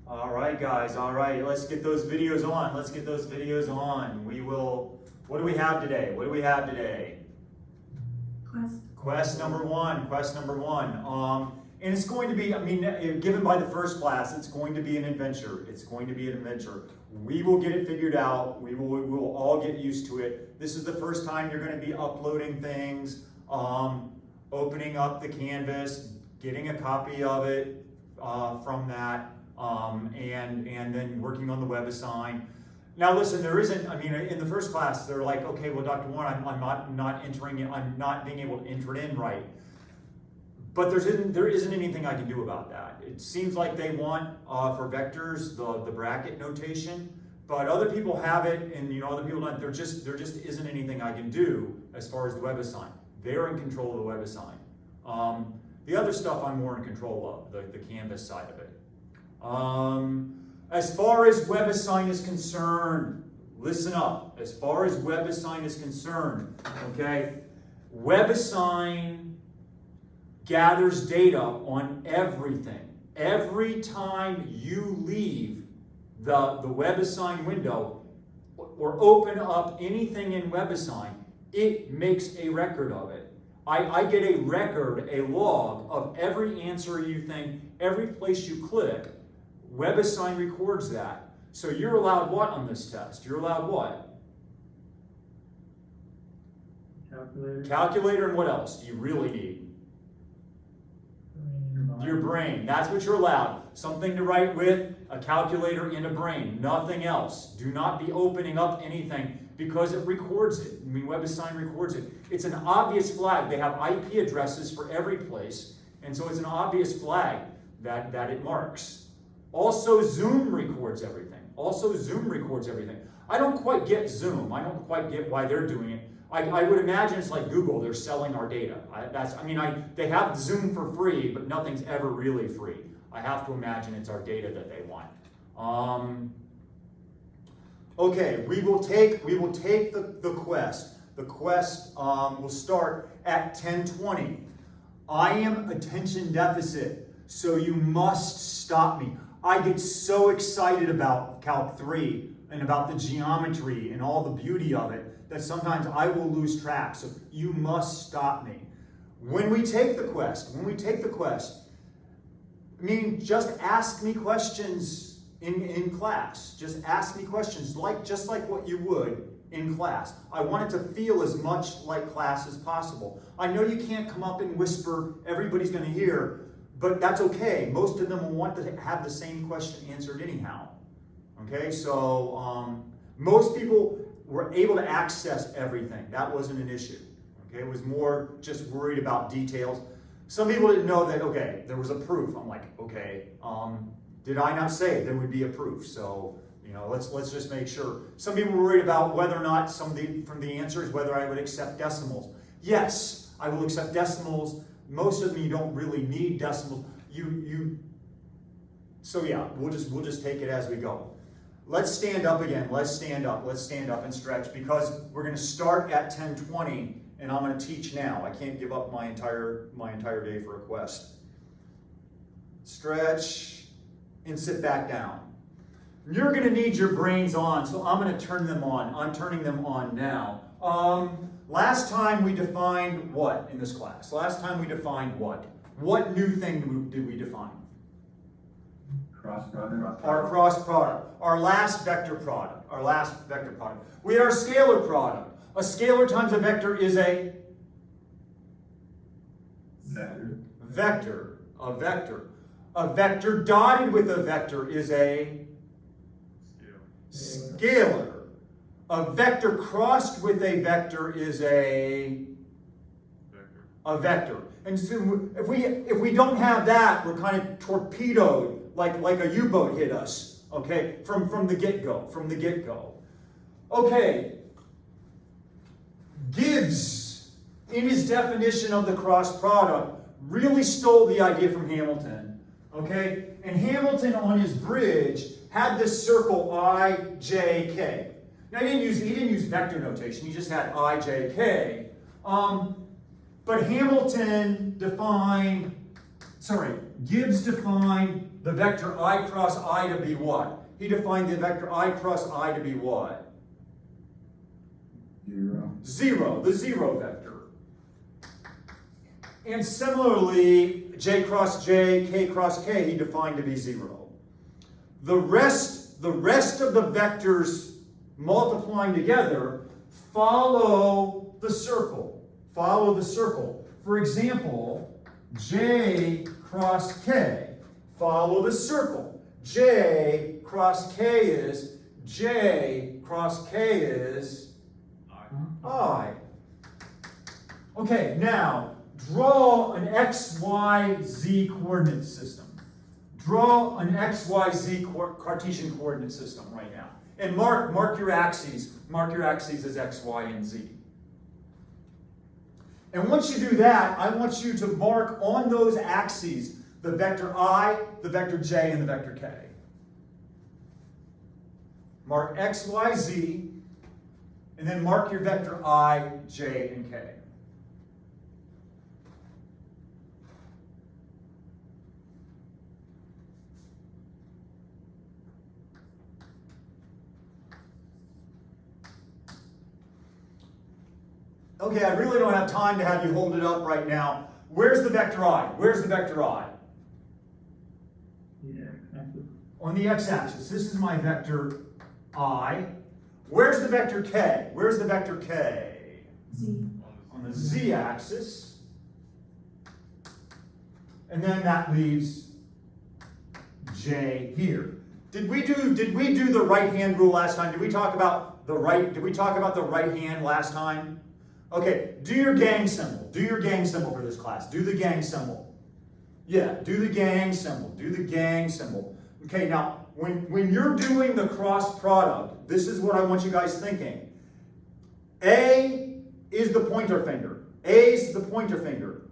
All right, guys. All right, let's get those videos on. Let's get those videos on. What do we have today? What do we have today? Quest number one. Quest number one. And it's going to be, given by the first class, it's going to be an adventure. It's going to be an adventure. We will get it figured out. We will all get used to it. This is the first time you're going to be uploading things, opening up the Canvas, getting a copy of it from that, and then working on the WebAssign. Now listen, there isn't, in the first class, they're like, okay, well, Dr. Warren, I'm not entering it, I'm not being able to enter it in right. But there isn't anything I can do about that. It seems like they want, for vectors, the bracket notation, but other people have it, and other people don't. There just isn't anything I can do as far as the WebAssign. They're in control of the WebAssign. The other stuff I'm more in control of, the Canvas side of it. As far as WebAssign is concerned, listen up. As far as WebAssign is concerned, okay, WebAssign gathers data on everything. Every time you leave the WebAssign window or open up anything in WebAssign, it makes a record of it. I get a record, a log of every answer you think, every place you click. WebAssign records that. So you're allowed what on this test? You're allowed what? Calculator. Calculator, and what else do you really need? Your brain. That's what you're allowed. Something to write with, a calculator, and a brain. Nothing else. Do not be opening up anything because it records it. WebAssign records it. It's an obvious flag. They have IP addresses for every place, and so it's an obvious flag that it marks. Also, Zoom records everything. I don't quite get Zoom. I don't quite get why they're doing it. I would imagine it's like Google. They're selling our data. They have Zoom for free, but nothing's ever really free. I have to imagine it's our data that they want. Okay, we will take the quest. The quest will start at 10:20. I am attention deficit, so you must stop me. I get so excited about Calc 3 and about the geometry and all the beauty of it that sometimes I will lose track. So you must stop me. When we take the quest, just ask me questions in class. Just ask me questions just like what you would in class. I want it to feel as much like class as possible. I know you can't come up and whisper, everybody's going to hear, but that's okay. Most of them will want to have the same question answered anyhow. Okay, so most people were able to access everything. That wasn't an issue. Okay, it was more just worried about details. Some people didn't know that, okay, there was a proof. I'm like, okay, did I not say there would be a proof? So, let's just make sure. Some people were worried about whether or not from the answers, whether I would accept decimals. Yes, I will accept decimals. Most of them you don't really need decimals. So yeah, we'll just take it as we go. Let's stand up again. Let's stand up and stretch because we're going to start at 10:20 and I'm going to teach now. I can't give up my entire day for a quest. Stretch and sit back down. You're going to need your brains on, so I'm going to turn them on. I'm turning them on now. Last time we defined what in this class? Last time we defined what? What new thing did we define? Cross product. Our cross product. Our last vector product. We had our scalar product. A scalar times a vector is a vector. A vector dotted with a vector is a scalar. A vector crossed with a vector is a vector. And so if we don't have that, we're kind of torpedoed like a U-boat hit us. Okay, from the get-go. Okay. Gibbs, in his definition of the cross product, really stole the idea from Hamilton. Okay, and Hamilton on his bridge had this circle I, J, K. Now he didn't use vector notation. He just had I, J, K. But Hamilton defined Gibbs defined the vector I cross I to be what? He defined the vector I cross I to be what? 0. 0, the 0 vector. And similarly, J cross J, K cross K, he defined to be 0. The rest of the vectors multiplying together follow the circle. Follow the circle. For example, J cross K. Follow the circle. J cross K is J cross K is I. Okay, now draw an X, Y, Z coordinate system. Draw an X, Y, Z Cartesian coordinate system right now. And mark your axes. Mark your axes as X, Y, and Z. And once you do that, I want you to mark on those axes the vector I, the vector J, and the vector K. Mark X, Y, Z, and then mark your vector I, J, and K. Okay, I really don't have time to have you hold it up right now. Where's the vector I? Where's the vector I? The x-axis. On the x-axis. This is my vector I. Where's the vector K? Where's the vector K? Z. On the z-axis. And then that leaves J here. Did we do the right hand rule last time? Did we talk about the right hand last time? Okay, do your gang symbol. Do your gang symbol for this class. Do the gang symbol. Yeah, do the gang symbol. Do the gang symbol. Okay, now, when you're doing the cross product, this is what I want you guys thinking. A is the pointer finger. A's the pointer finger.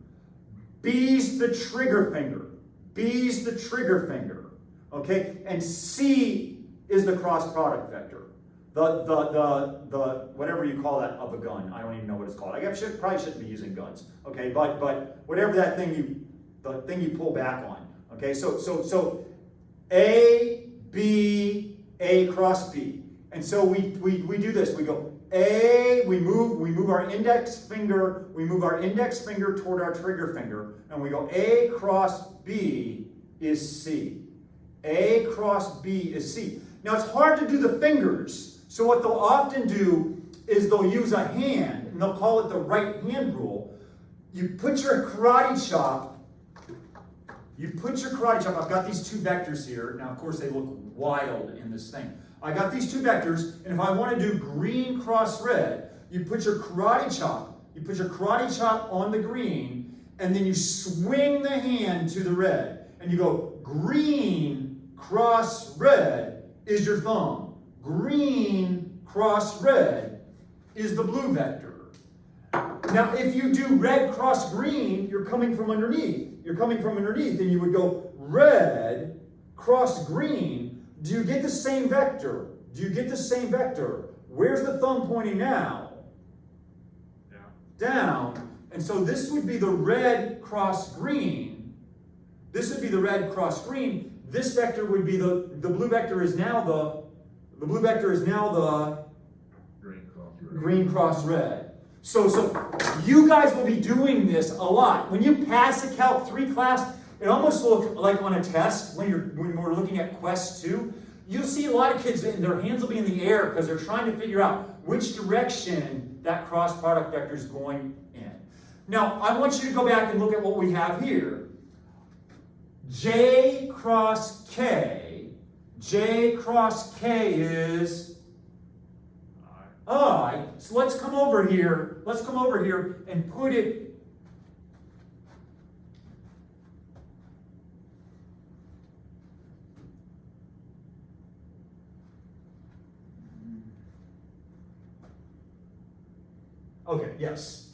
B's the trigger finger. B's the trigger finger. Okay, and C is the cross product vector. The whatever you call that of a gun. I don't even know what it's called. I probably shouldn't be using guns. Okay, but whatever that thing you pull back on. Okay, so A, B, A cross B. And so we do this. We go A, we move our index finger toward our trigger finger, and we go A cross B is C. A cross B is C. Now it's hard to do the fingers. So what they'll often do is they'll use a hand, and they'll call it the right hand rule. You put your karate chop, I've got these two vectors here. Now, of course, they look wild in this thing. I got these two vectors, and if I want to do green cross red, you put your karate chop on the green, and then you swing the hand to the red, and you go green cross red is your thumb. Green cross red is the blue vector. Now, if you do red cross green, you're coming from underneath. And you would go red cross green. Do you get the same vector? Where's the thumb pointing now? Down. And so this would be the red cross green. This vector would be the blue vector is now the green cross red. So you guys will be doing this a lot. When you pass a Calc 3 class, it almost looks like on a test when we're looking at Quest 2. You'll see a lot of kids, their hands will be in the air because they're trying to figure out which direction that cross product vector is going in. Now, I want you to go back and look at what we have here. J cross K is I. So let's come over here and put it. Okay, yes.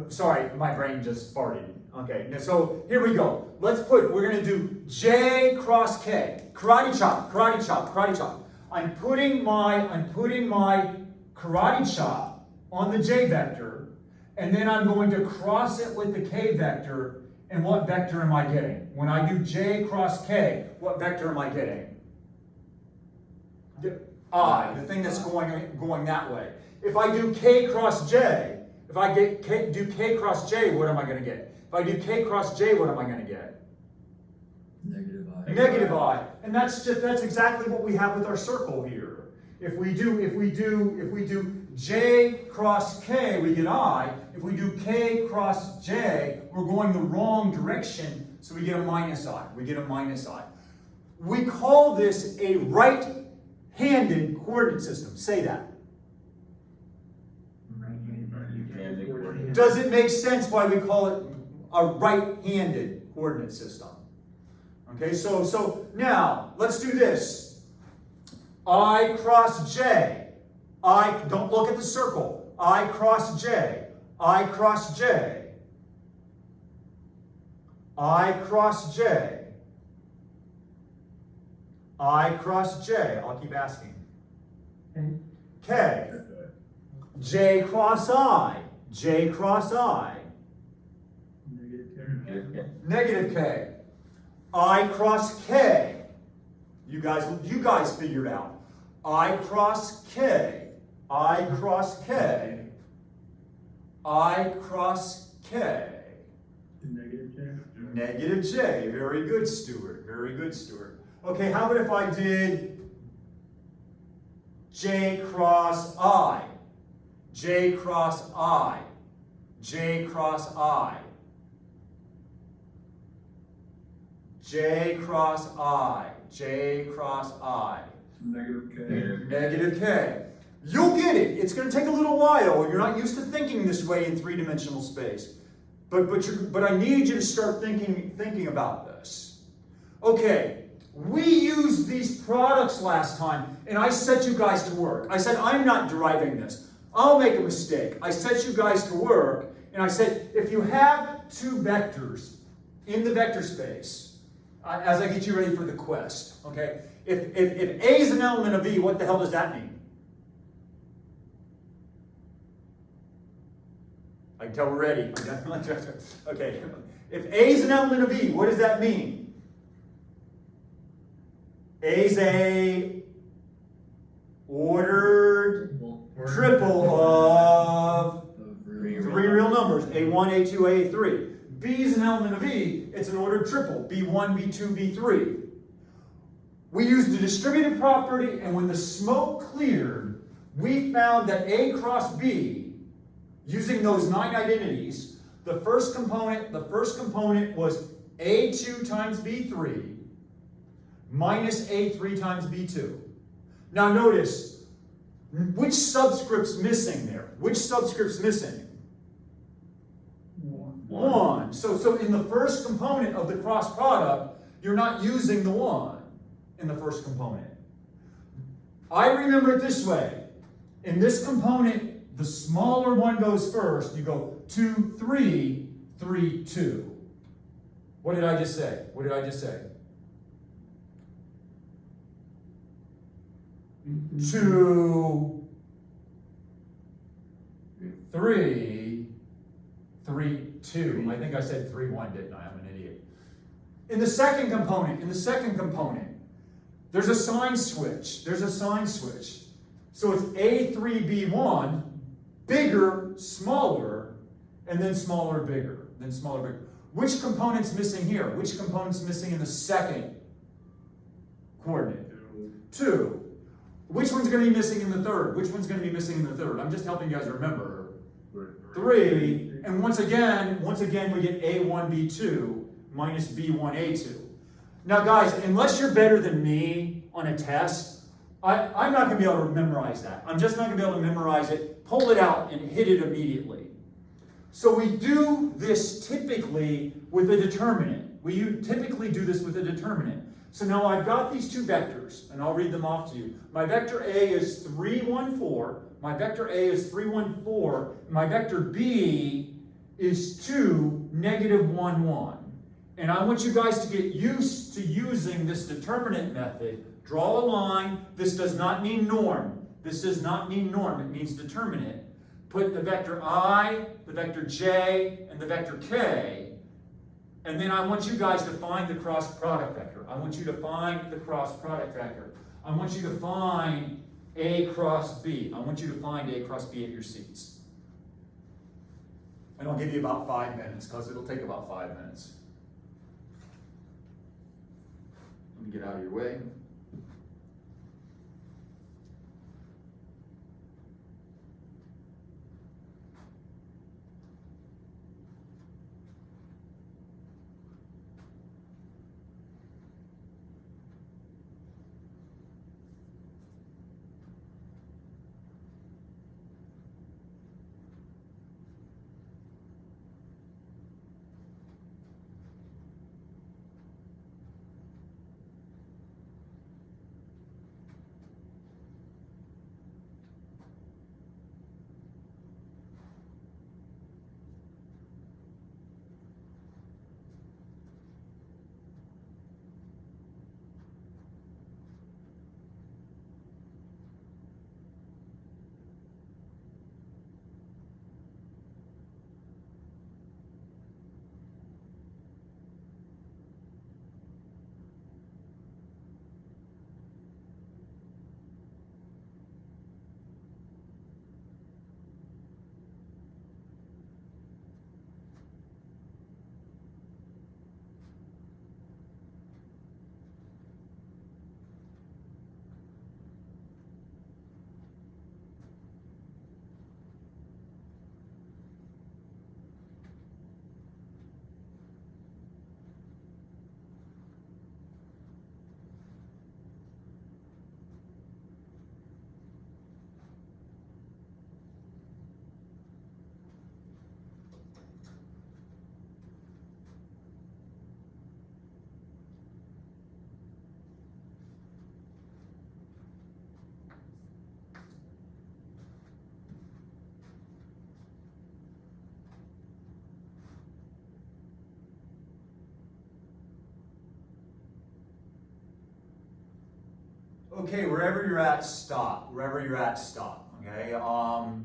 Sorry, my brain just farted. Okay, so here we go. We're going to do J cross K. Karate chop. I'm putting my karate chop on the J vector, and then I'm going to cross it with the K vector, And what vector am I getting? When I do j cross k, what vector am I getting? I, the thing that's going that way. If I do k cross j, if I do k cross j, what am I going to get? If I do k cross j, what am I going to get? Negative I. Negative I. And that's exactly what we have with our circle here. If we do j cross k, we get I. If we do k cross j, we're going the wrong direction, so we get a minus I. We get a minus I. We call this a right-handed coordinate system. Say that. Does it make sense why we call it a right-handed coordinate system? Okay, so now let's do this. I cross j. Don't look at the circle. I cross j. I cross j. I cross j. I cross j. I'll keep asking. K. J cross I. J cross I. Negative k. I cross k. You guys figure it out. I cross k. I cross k. I cross k. Negative J. Negative j. Very good, Stuart. Very good, Stuart. Okay, how about if I did j cross I? J cross I. J cross I. J cross I. J cross I. Negative K. Negative k. You'll get it. It's going to take a little while. You're not used to thinking this way in three-dimensional space. But I need you to start thinking about this. Okay, we used these products last time, and I set you guys to work. I said, I'm not deriving this. I'll make a mistake. I set you guys to work, and I said, if you have two vectors in the vector space, as I get you ready for the quest, okay? If A is an element of E, what the hell does that mean? I can tell we're ready. Okay. If A is an element of E, what does that mean? A is a ordered triple of three real numbers, A1, A2, A3. B is an element of E, it's an ordered triple, B1, B2, B3. We used the distributive property, and when the smoke cleared, we found that A cross B, using those 9 identities, the first component was A2 times B3 minus A3 times B2. Now notice, which subscript's missing there? Which subscript's missing? 1. So in the first component of the cross product, you're not using the 1 in the first component. I remember it this way. In this component, the smaller one goes first. You go 2, 3, 3, 2. What did I just say? What did I just say? 2, 3, 3, 2. I think I said 3, 1, didn't I? I'm an idiot. In the second component, there's a sign switch. So it's A3B1, bigger, smaller, and then smaller, bigger, then smaller, bigger. Which component's missing here? Which component's missing in the second coordinate? 2. Which one's going to be missing in the third? Which one's going to be missing in the third? I'm just helping you guys remember. 3. And once again, we get A1, B2 minus B1, A2. Now guys, unless you're better than me on a test, I'm not going to be able to memorize that. I'm just not going to be able to memorize it, pull it out, and hit it immediately. So we do this typically with a determinant. We typically do this with a determinant. So now I've got these two vectors, and I'll read them off to you. My vector A is 3, 1, 4. My vector A is 3, 1, 4. My vector B is 2, negative 1, 1. And I want you guys to get used to using this determinant method. Draw a line. This does not mean norm. This does not mean norm. It means determinant. Put the vector I, the vector J, and the vector K And then I want you guys to find the cross product vector. I want you to find the cross product vector. I want you to find A cross B. I want you to find A cross B at your seats. And I'll give you about 5 minutes, because it'll take about 5 minutes. Let me get out of your way. Okay, wherever you're at, stop. Wherever you're at, stop. Okay. Now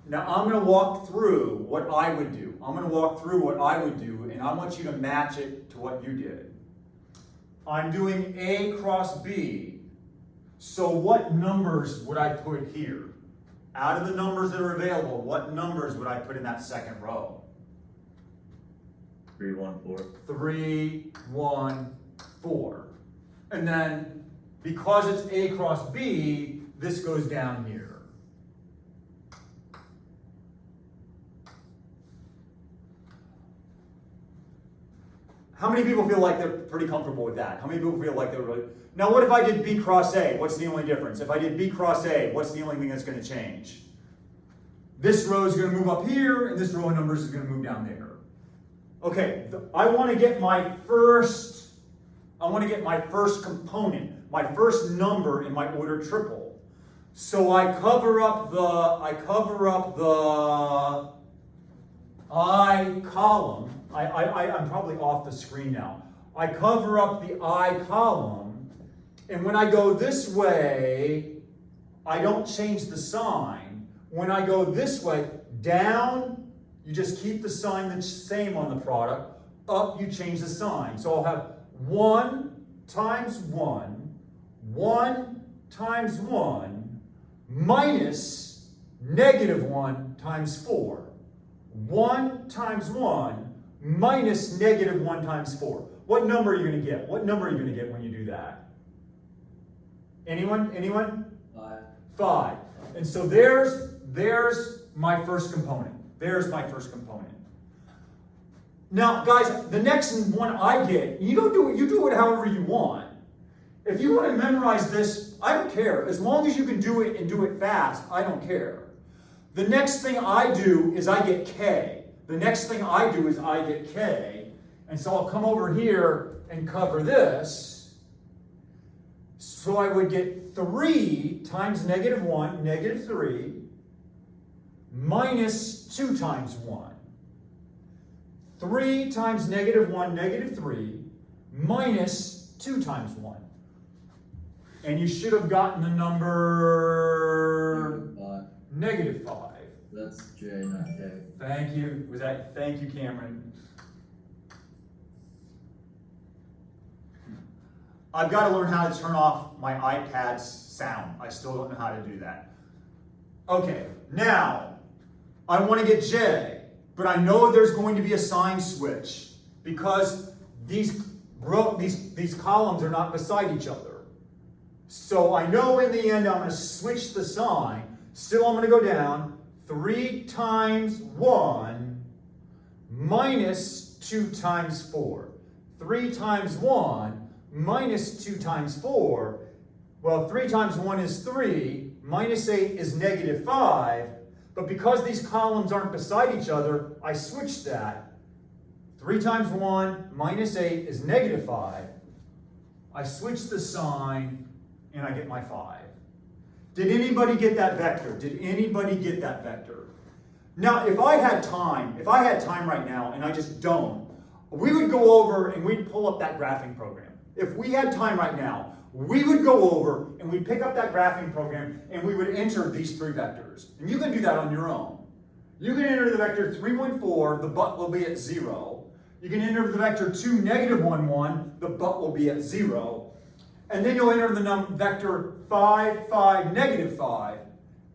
I'm going to walk through what I would do. I'm going to walk through what I would do, and I want you to match it to what you did. I'm doing A cross B. So what numbers would I put here? Out of the numbers that are available, what numbers would I put in that second row? 3, 1, 4. 3, 1, 4. And then, because it's A cross B, this goes down here. How many people feel like they're pretty comfortable with that? How many people feel like they're really... Now what if I did B cross A? What's the only difference? If I did B cross A, what's the only thing that's going to change? This row is going to move up here, and this row of numbers is going to move down there. Okay, I want to get my first component, my first number in my order triple. So I cover up the I column. I'm probably off the screen now. I cover up the I column, and when I go this way, I don't change the sign. When I go this way, down, you just keep the sign the same on the product. Up, you change the sign. So I'll have 1 times 1, 1 times 1, minus -1 times 4. 1 times 1 minus -1 times 4. What number are you going to get? What number are you going to get when you do that? Anyone? 5. 5. And so there's my first component. There's my first component. Now, guys, the next one I get, you do it however you want. If you want to memorize this, I don't care. As long as you can do it and do it fast, I don't care. The next thing I do is I get K. The next thing I do is I get K. And so I'll come over here and cover this. So I would get 3 times -1, -3, minus 2 times 1. 3 times -1, -3, minus 2 times 1. And you should have gotten the number -5. -5. That's J, not K. Thank you. Thank you, Cameron. I've got to learn how to turn off my iPad's sound. I still don't know how to do that. Okay, now I want to get J, but I know there's going to be a sign switch because these columns are not beside each other. So I know in the end I'm going to switch the sign. Still I'm going to go down 3 times 1 minus 2 times 4. 3 times 1 minus 2 times 4. Well, 3 times 1 is 3, minus 8 is negative 5. But because these columns aren't beside each other, I switch that. 3 times 1 minus 8 is negative 5. I switch the sign, and I get my 5. Did anybody get that vector? Did anybody get that vector? Now, if I had time right now, and I just don't, we would go over and we'd pull up that graphing program. If we had time right now, we would go over and we'd pick up that graphing program and we would enter these 3 vectors. And you can do that on your own. You can enter the vector 3, 1, 4, the butt will be at 0. You can enter the vector 2, negative 1, 1, the butt will be at 0. And then you'll enter the vector 5, 5, negative 5,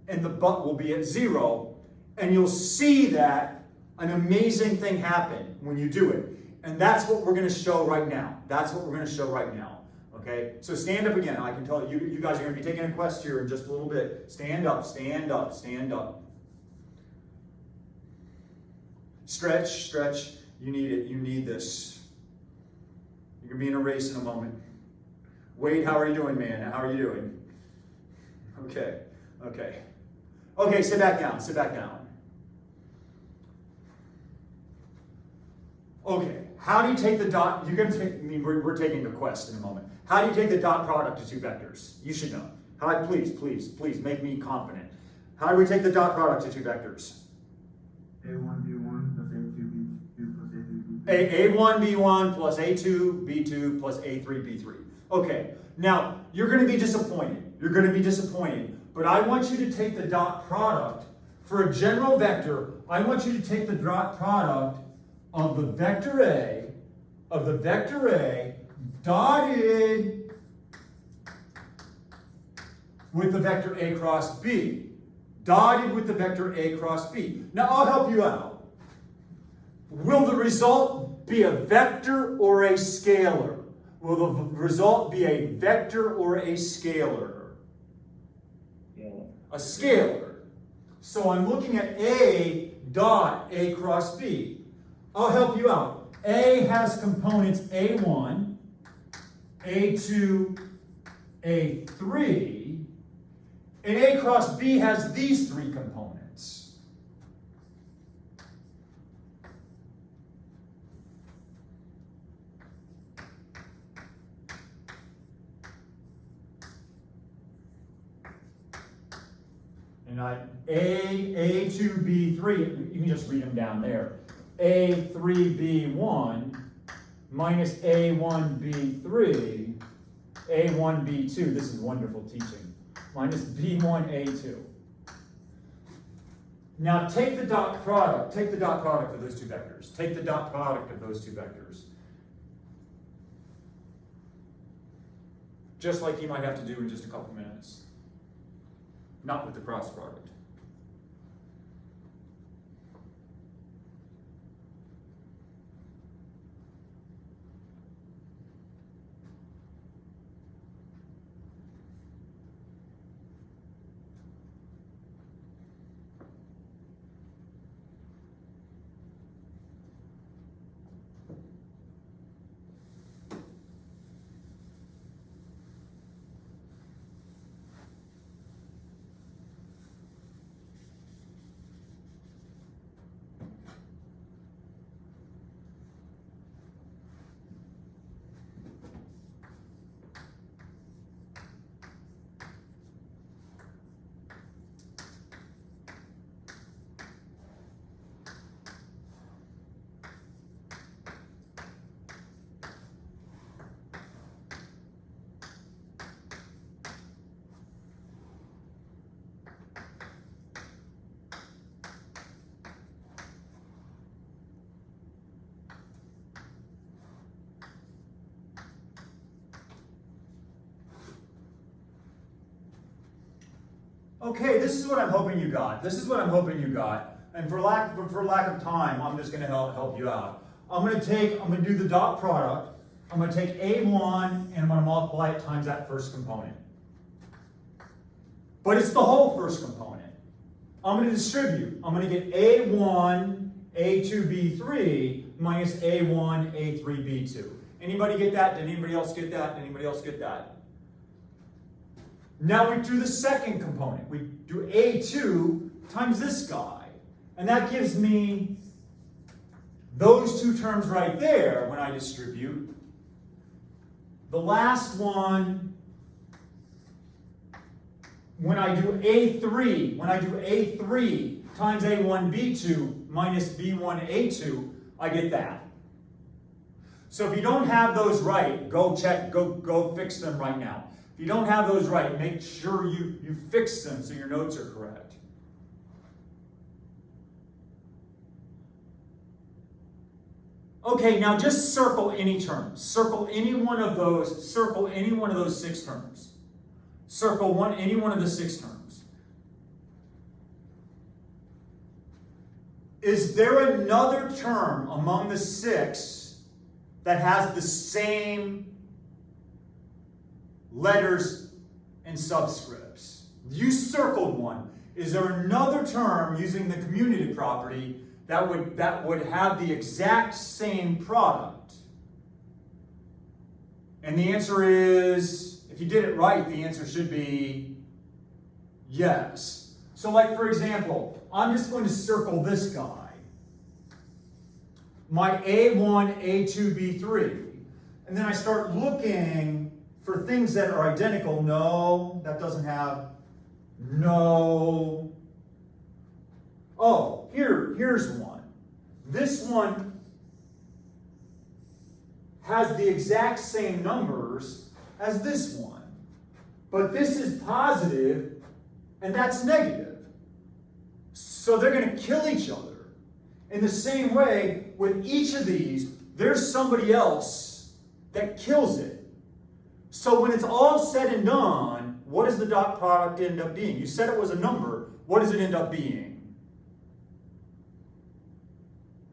and the butt will be at 0. And you'll see that an amazing thing happen when you do it. And that's what we're going to show right now. That's what we're going to show right now. Okay? So stand up again. I can tell you guys are going to be taking a quest here in just a little bit. Stand up, stand up, stand up. Stretch, stretch. You need it. You need this. You're going to be in a race in a moment. Wade, how are you doing, man? How are you doing? Okay. Okay. Okay, sit back down. Sit back down. Okay, how do you take the dot? You're going to take, I mean, we're taking the quest in a moment. How do you take the dot product of 2 vectors? You should know. How, please make me confident. How do we take the dot product of 2 vectors? A1, B1 plus A2, B2 plus A3, B3. A1, B1 plus A2, B2 plus A3, B3. Okay, now you're going to be disappointed. You're going to be disappointed. But I want you to take the dot product for a general vector. I want you to take the dot product of the vector A, dotted with the vector A cross B. Dotted with the vector A cross B. Now I'll help you out. Will the result be a vector or a scalar? Will the result be a vector or a scalar? Yeah. A scalar. So I'm looking at A dot A cross B. I'll help you out. A has components A1, A2, A3, and A cross B has these 3 components. And A2, B3, you can just read them down there. A3B1 minus A1B3, A1B2, this is wonderful teaching, minus B1A2. Now take the dot product of those 2 vectors. Take the dot product of those 2 vectors. Just like you might have to do in just a couple minutes. Not with the cross product. Okay, this is what I'm hoping you got. This is what I'm hoping you got. And for lack of time, I'm just going to help you out. I'm going to do the dot product. I'm going to take A1 and I'm going to multiply it times that first component. But it's the whole first component. I'm going to distribute. I'm going to get A1, A2, B3 minus A1, A3, B2. Anybody get that? Did anybody else get that? Did anybody else get that? Now we do the second component. We do A2 times this guy. And that gives me those two terms right there when I distribute. The last one, when I do A3 times A1, B2 minus B1, A2, I get that. So if you don't have those right, go fix them right now. If you don't have those right, make sure you fix them so your notes are correct. Okay, now just circle any term. Circle any one of those 6 terms. Circle any one of the 6 terms. Is there another term among the 6 that has the same letters and subscripts? You circled one. Is there another term using the commutative property that would have the exact same product? And the answer is, if you did it right, the answer should be yes. So like for example, I'm just going to circle this guy. My A1, A2, B3. And then I start looking for things that are identical. No, that doesn't have. No. Oh, here's one. This one has the exact same numbers as this one. But this is positive and that's negative. So they're going to kill each other. In the same way, with each of these, there's somebody else that kills it. So when it's all said and done, what does the dot product end up being? You said it was a number. What does it end up being?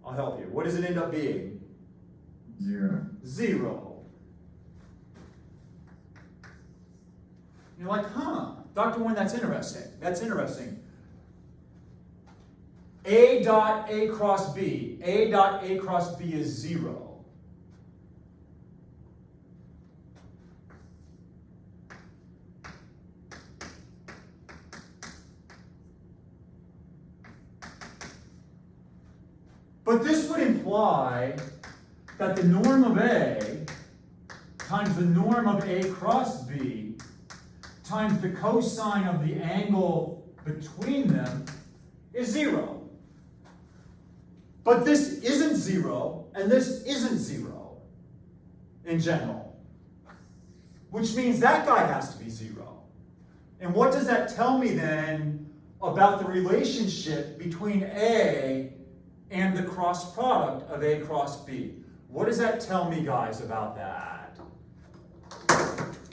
I'll help you. What does it end up being? 0. 0. You're like, Dr. Wynn, that's interesting. That's interesting. A dot A cross B. A dot A cross B is 0. But this would imply that the norm of A times the norm of A cross B times the cosine of the angle between them is 0. But this isn't 0, and this isn't 0 in general. Which means that guy has to be 0. And what does that tell me then about the relationship between A and the cross product of A cross B? What does that tell me, guys, about that?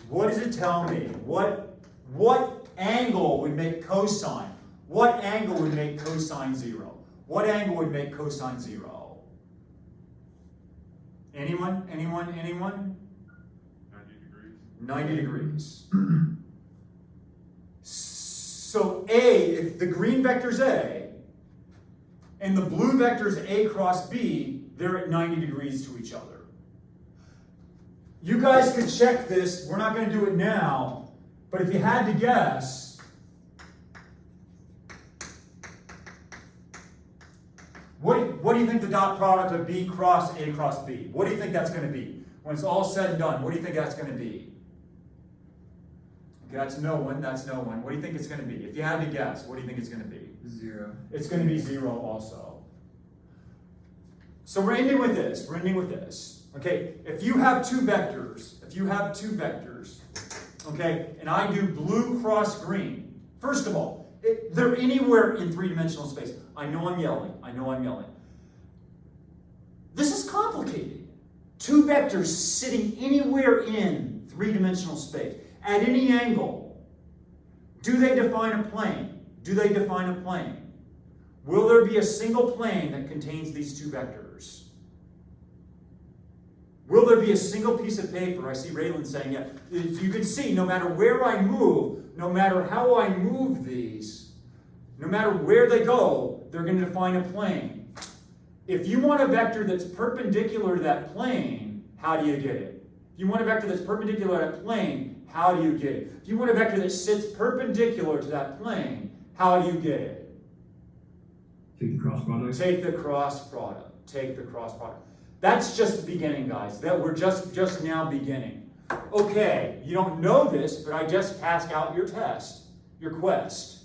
What does it tell me? What angle would make cosine? What angle would make cosine 0? What angle would make cosine 0? Anyone? 90 degrees. 90 degrees. So A, if the green vector's A, and the blue vector's A cross B, they're at 90 degrees to each other. You guys could check this. We're not going to do it now. But if you had to guess, what do you think the dot product of B cross A cross B? What do you think that's going to be? When it's all said and done, what do you think that's going to be? Okay, that's no one. That's no one. What do you think it's going to be? If you had to guess, what do you think it's going to be? 0. It's going to be 0 also. So we're ending with this. We're ending with this. Okay, if you have two vectors, okay, and I do blue cross green, first of all, they're anywhere in three-dimensional space. I know I'm yelling. This is complicated. Two vectors sitting anywhere in three-dimensional space, at any angle. Do they define a plane? Do they define a plane? Will there be a single plane that contains these two vectors? Will there be a single piece of paper? I see Raylan saying, yeah. You can see, no matter where I move, no matter how I move these, no matter where they go, they're going to define a plane. If you want a vector that's perpendicular to that plane, how do you get it? If you want a vector that's perpendicular to that plane, how do you get it? If you want a vector that sits perpendicular to that plane, how do you get it? Take the cross product. Take the cross product. Take the cross product. That's just the beginning, guys. That we're just now beginning. Okay, you don't know this, but I just passed out your test, your quest.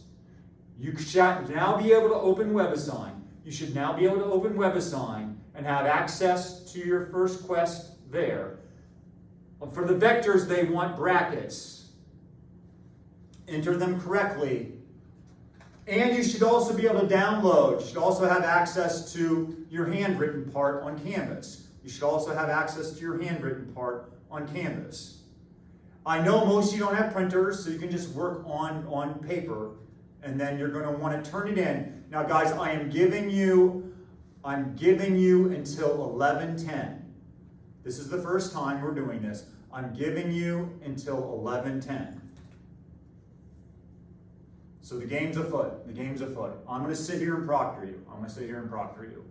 You should now be able to open WebAssign. You should now be able to open WebAssign and have access to your first quest there. For the vectors, they want brackets. Enter them correctly. And you should also be able to download. You should also have access to your handwritten part on Canvas. You should also have access to your handwritten part on Canvas. I know most of you don't have printers, so you can just work on paper, and then you're going to want to turn it in. Now, guys, I'm giving you until 11:10. This is the first time we're doing this. I'm giving you until 11:10. So the game's afoot. The game's afoot. I'm going to sit here and proctor you. I'm going to sit here and proctor you.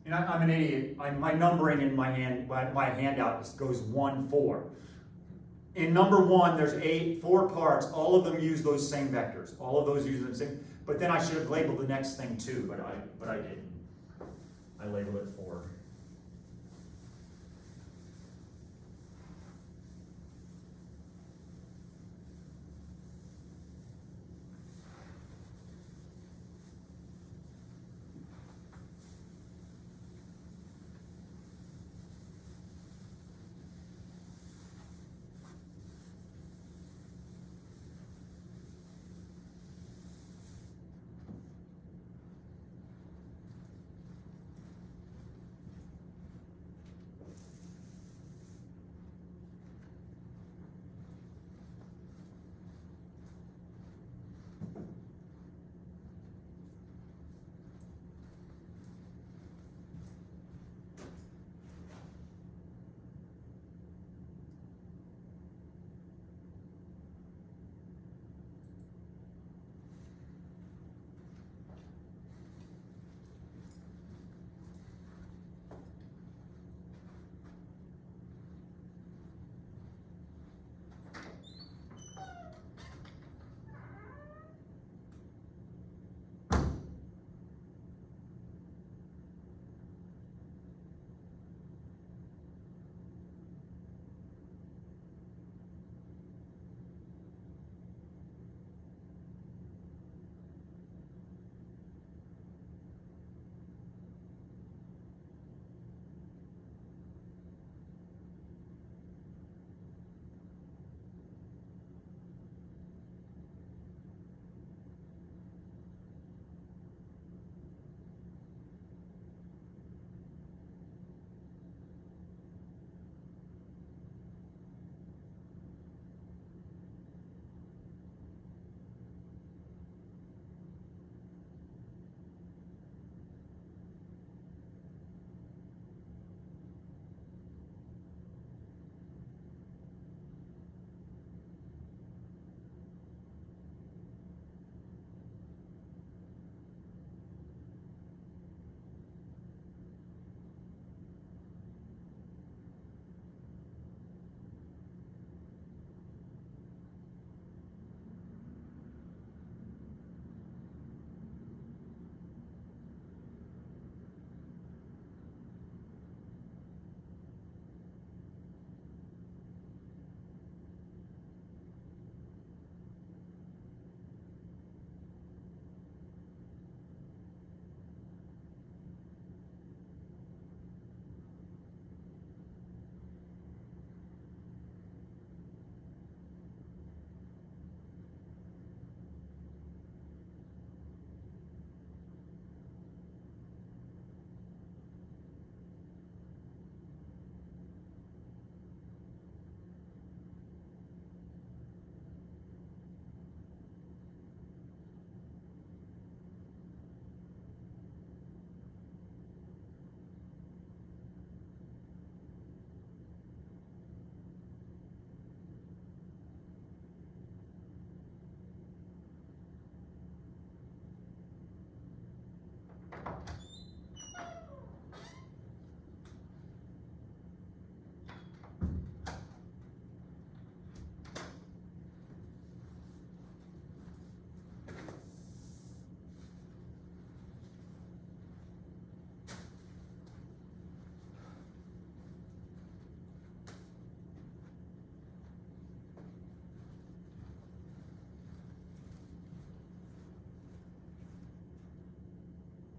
And I'm an idiot. My numbering in my handout goes 1, 4. In number 1, there's 4 parts. All of them use those same vectors. All of those use the same. But then I should have labeled the next thing too, but I didn't. I labeled it 4.